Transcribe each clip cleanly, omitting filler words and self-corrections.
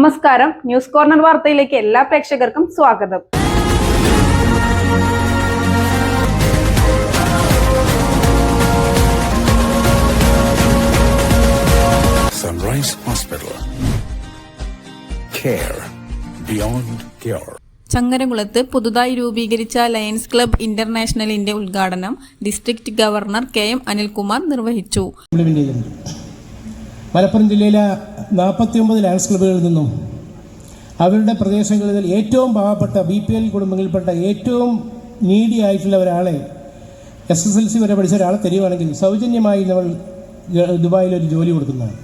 നമസ്കാരം, news corner വാർത്തയിലേക്ക് എല്ലാ പ്രേക്ഷകർക്കും സ്വാഗതം. Sunrise Hospital. Care beyond cure. ചങ്ങരംകുളത്ത് പുതുതായി രൂപീകരിച്ച ലയൺസ് ക്ലബ്ബ് ഇന്റർനാഷണലിന്റെ ഉദ്ഘാടനം ഡിസ്ട്രിക്ട് ഗവർണർ KM അനിൽകുമാർ നിർവഹിച്ചു. മലപ്പുറം ജില്ലയിലെ 49 ലയൺസ് ക്ലബ്ബുകളിൽ നിന്നും അവരുടെ പ്രദേശങ്ങളിൽ ഏറ്റവും പാവപ്പെട്ട BPL കുടുംബങ്ങളിൽപ്പെട്ട ഏറ്റവും നീഡി ആയിട്ടുള്ള ഒരാളെ SSLC വരെ പഠിച്ച ഒരാളെ തരികയാണെങ്കിൽ സൗജന്യമായി നമ്മൾ ദുബായിൽ ഒരു ജോലി കൊടുക്കുന്നതാണ്.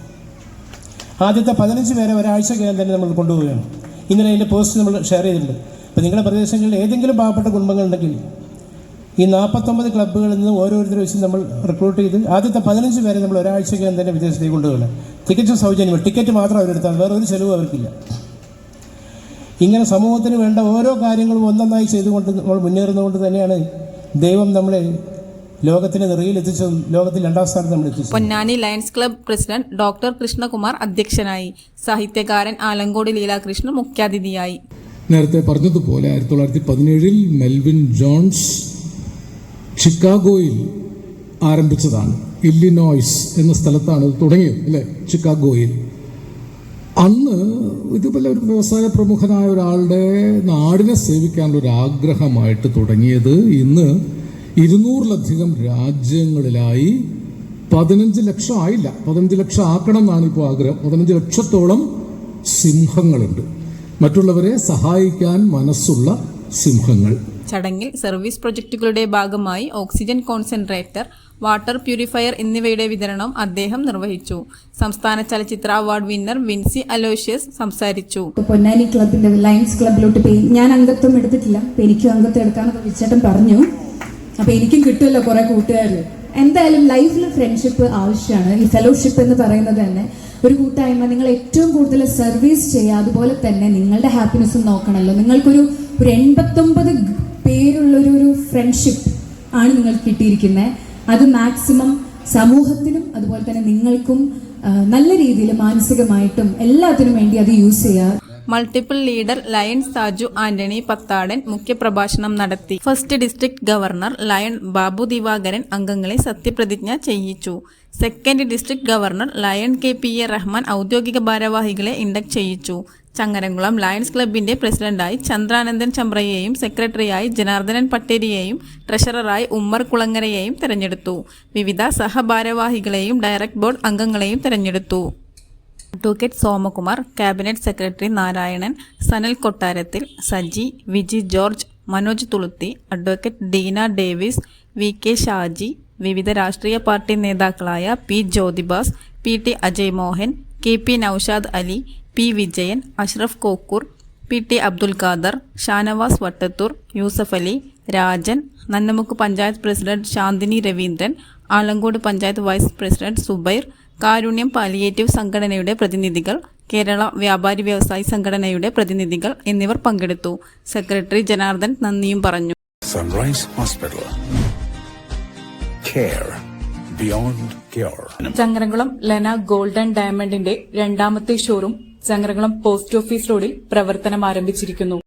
ആദ്യത്തെ 15 പേരെ ഒരാഴ്ചക്കകം തന്നെ നമ്മൾ കൊണ്ടുപോവുകയാണ്. ഇന്നലെ അതിൻ്റെ പോസ്റ്റ് നമ്മൾ ഷെയർ ചെയ്തിട്ടുണ്ട്. അപ്പോൾ നിങ്ങളുടെ പ്രദേശങ്ങളിൽ ഏതെങ്കിലും പാവപ്പെട്ട കുടുംബങ്ങളുണ്ടെങ്കിൽ ഈ 49 ക്ലബ്ബുകളിൽ നിന്ന് ഓരോരുത്തരും വെച്ച് നമ്മൾ റിക്രൂട്ട് ചെയ്ത് ആദ്യത്തെ 15 പേരെ നമ്മൾ ഒരാഴ്ചക്കകം തന്നെ വിദേശത്തേക്ക് കൊണ്ടുപോകണം. ടിക്കറ്റ് സൗജന്യമാണ്. ടിക്കറ്റ് മാത്രം അവരെടുത്താൽ വേറെ ഒരു ചിലവും അവർക്കില്ല. ഇങ്ങനെ സമൂഹത്തിന് വേണ്ട ഓരോ കാര്യങ്ങളും ഒന്നൊന്നായി ചെയ്തുകൊണ്ട് നമ്മൾ മുന്നേറുന്നതുകൊണ്ട് തന്നെയാണ് ദൈവം നമ്മളെ ലോകത്തിന് നിറയിലെത്തിച്ചതും ലോകത്തിൽ 2ാം സ്ഥാനത്ത് നമ്മൾ എത്തിച്ചു. Ponnani lions club president doctor Krishnakumar അധ്യക്ഷനായി. സാഹിത്യകാരൻ ആലങ്കോട് ലീലാകൃഷ്ണൻ മുഖ്യാതിഥിയായി. നേരത്തെ പറഞ്ഞതുപോലെ 1917 മെൽവിൻ ജോൺസ് ചിക്കാഗോയിൽ ആരംഭിച്ചതാണ്. ഇല്ലിനോയ്സ് എന്ന സ്ഥലത്താണ് ഇത് തുടങ്ങിയത്, അല്ലേ? ചിക്കാഗോയിൽ. അന്ന് ഇതുപോലെ ഒരു വ്യവസായ പ്രമുഖനായ ഒരാളുടെ നാടിനെ സേവിക്കാനുള്ള ഒരു ആഗ്രഹമായിട്ട് തുടങ്ങിയത് ഇന്ന് 200-ലധികം രാജ്യങ്ങളിലായി 15 ലക്ഷം ആയില്ല, 15 ലക്ഷം ആക്കണം എന്നാണ് ഇപ്പോൾ ആഗ്രഹം. 15 ലക്ഷത്തോളം സിംഹങ്ങളുണ്ട്, മറ്റുള്ളവരെ സഹായിക്കാൻ മനസ്സുള്ള സിംഹങ്ങൾ. ചടങ്ങിൽ സർവീസ് പ്രൊജക്ടുകളുടെ ഭാഗമായി ഓക്സിജൻ കോൺസെൻട്രേറ്റർ, വാട്ടർ പ്യൂരിഫയർ എന്നിവയുടെ വിതരണം അദ്ദേഹം നിർവഹിച്ചു. സംസ്ഥാന ചലച്ചിത്ര അവാർഡ് വിന്നർ വിൻസി അലോഷ്യസ് സംസാരിച്ചു. പൊന്നാനി ക്ലബിന്റെ ലയൺസ് ക്ലബിലോട്ട് പോയി ഞാൻ അംഗത്വം എടുത്തിട്ടില്ല. എനിക്കും അംഗത്വം എടുക്കാമെന്ന് വിളിച്ചേട്ടൻ പറഞ്ഞു. അപ്പൊ എനിക്കും കിട്ടുമല്ലോ കുറെ കൂട്ടുകാർ. എന്തായാലും ലൈഫിൽ ഫ്രണ്ട്ഷിപ്പ് ആവശ്യമാണ്. ഈ ഫെലോഷിപ്പ് എന്ന് പറയുന്നത് തന്നെ ഒരു കൂട്ടായ്മ. നിങ്ങൾ ഏറ്റവും കൂടുതൽ സർവീസ് ചെയ്യുക, അതുപോലെ തന്നെ നിങ്ങളുടെ ഹാപ്പിനെസ്സും നോക്കണമല്ലോ. നിങ്ങൾക്കൊരു 89 പേരുള്ളൊരു ഫ്രണ്ട്ഷിപ്പ് ആണ് നിങ്ങൾക്ക് കിട്ടിയിരിക്കുന്നത്. അത് മാക്സിമം സമൂഹത്തിനും അതുപോലെ തന്നെ നിങ്ങൾക്കും നല്ല രീതിയിൽ മാനസികമായിട്ടും എല്ലാത്തിനും വേണ്ടി അത് യൂസ് ചെയ്യുക. Multiple leader lion Saju Antony Pathadan മുഖ്യപ്രഭാഷണം നടത്തി. First district governor lion Babu Divakaran അംഗങ്ങളെ സത്യപ്രതിജ്ഞ ചെയ്യിച്ചു. Second district governor lion KPA Rahman ഔദ്യോഗിക ഭാരവാഹികളെ ഇൻഡക്ട് ചെയ്യിച്ചു. ചങ്ങരംകുളം ലയൺസ് ക്ലബിന്റെ പ്രസിഡന്റായി ചന്ദ്രാനന്ദൻ ചമ്പ്രയെയും സെക്രട്ടറിയായി ജനാർദ്ദനൻ പട്ടേരിയെയും ട്രഷററായി ഉമ്മർ കുളങ്ങരയെയും തെരഞ്ഞെടുത്തു. വിവിധ സഹഭാരവാഹികളെയും ഡയറക്ട് ബോർഡ് അംഗങ്ങളെയും തെരഞ്ഞെടുത്തു. Advocate Somakumar, cabinet secretary Narayanan, Sanal Kottarathil, Saji, Viji George, Manoj Thuluthi, advocate Deena Davis, VK Shaji, വിവിധ രാഷ്ട്രീയ പാർട്ടി നേതാക്കളായ P Jyothibas, PT Ajay Mohan, KP Noushad Ali, P Vijayan, Ashraf Kokkur, PT Abdul Khader, Shanavas Vattathur, Yusuf Ali, Rajan, Nannamukku panchayat president Shanthini Raveendran, Alankode panchayat vice president Zubair, Karunyam palliative സംഘടനയുടെ പ്രതിനിധികൾ, കേരള വ്യാപാരി വ്യവസായി സംഘടനയുടെ പ്രതിനിധികൾ എന്നിവർ പങ്കെടുത്തു. സെക്രട്ടറി ജനാർദ്ദൻ നന്ദിയും പറഞ്ഞു. Sunrise Hospital. Care beyond cure. Changaramkulam Lena gold and ഡയമണ്ടിന്റെ 2ാമത്തെ ഷോറൂം ചങ്ങരംകുളം പോസ്റ്റ് ഓഫീസ് റോഡിൽ പ്രവർത്തനം ആരംഭിച്ചിരിക്കുന്നു.